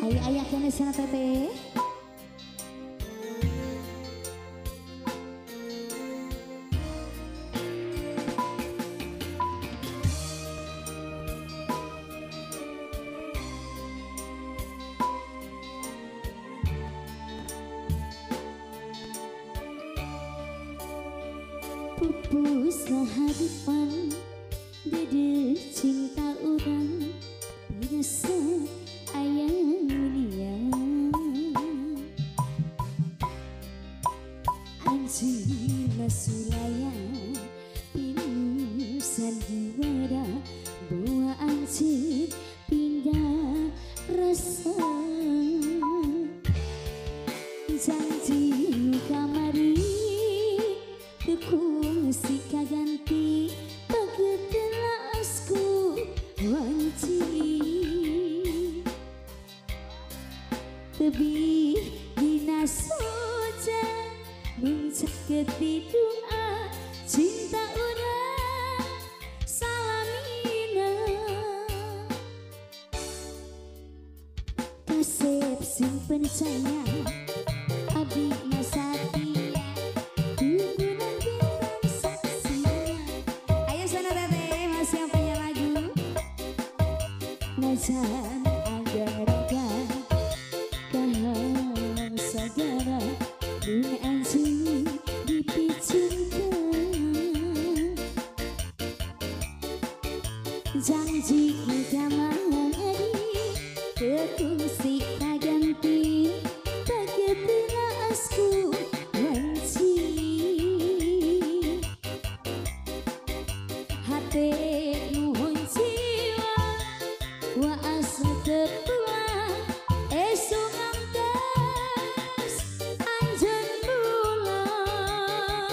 Ayo ayah kene sana teteh. Pupus hadapan dede cinta orang biasa ayang mulia anjina sulaya pilu sandiwara bawa anjir pindah rasa janji kamari tekung si kaganti pagetelasku wanci tebih dina soja menceket di doa cinta urang salamina kasep simpen sayang abdi nasati najan agar-agar kahang sagara bunga anjing dipicurkan janji kamari tekung si kaganti pagetelasku wanci hati nuhun jiwa wa asa tepulang esok angkas anjen bulan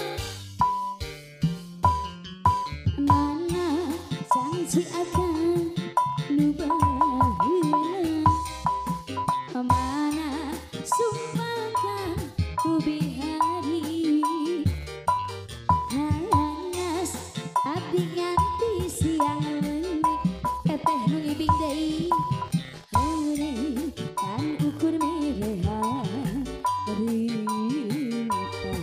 mana janji akan nubahin mana sumpahkan ubi hari hanas abdi nganti siang teteh ngibing deui haure kan ukur mireha rita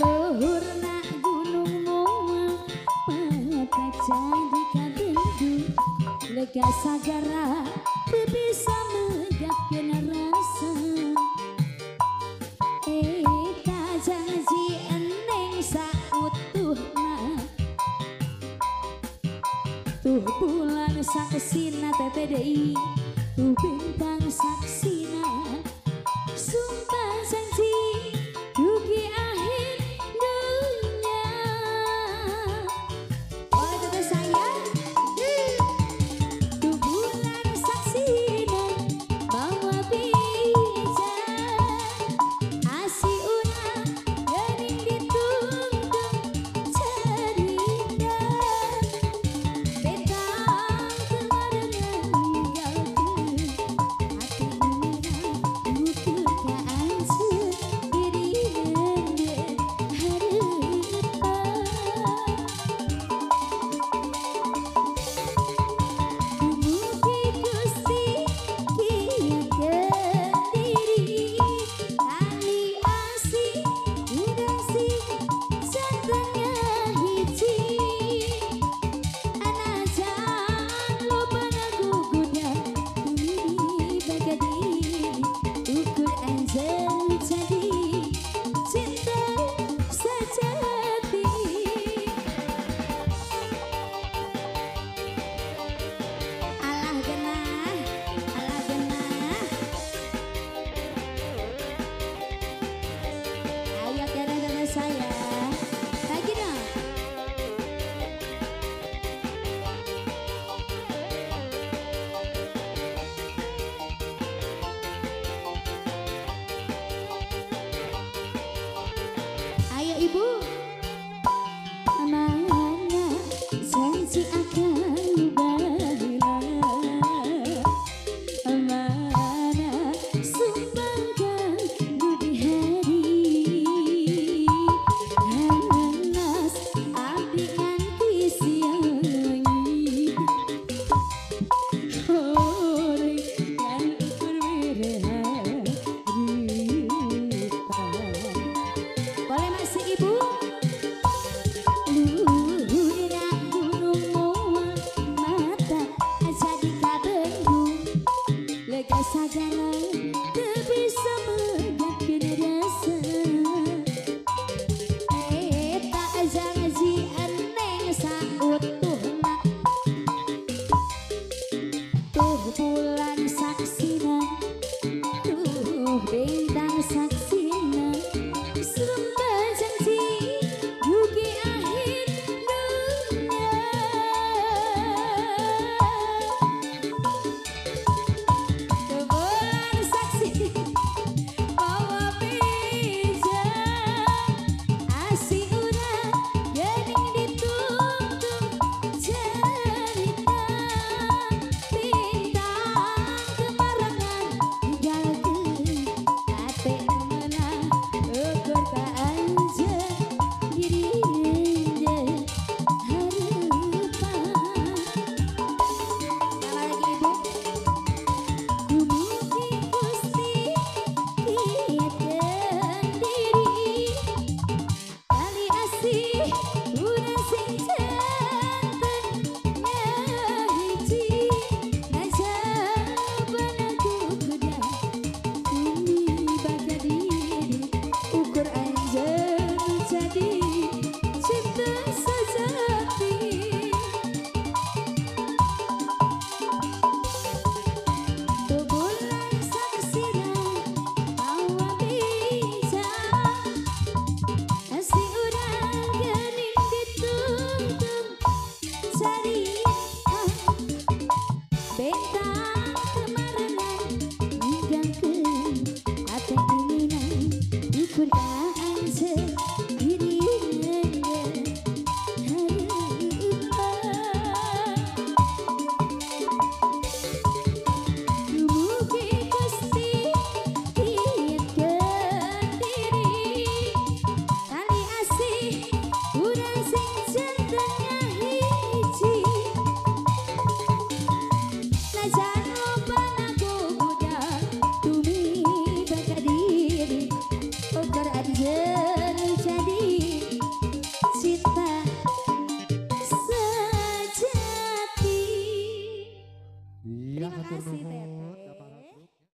luhurna gunung moal mata jadi kabendu lega sagara bisa megapkeun rasa eta janji eneng sautuhna tuh bulan saksina TPDI tuh bintang saksi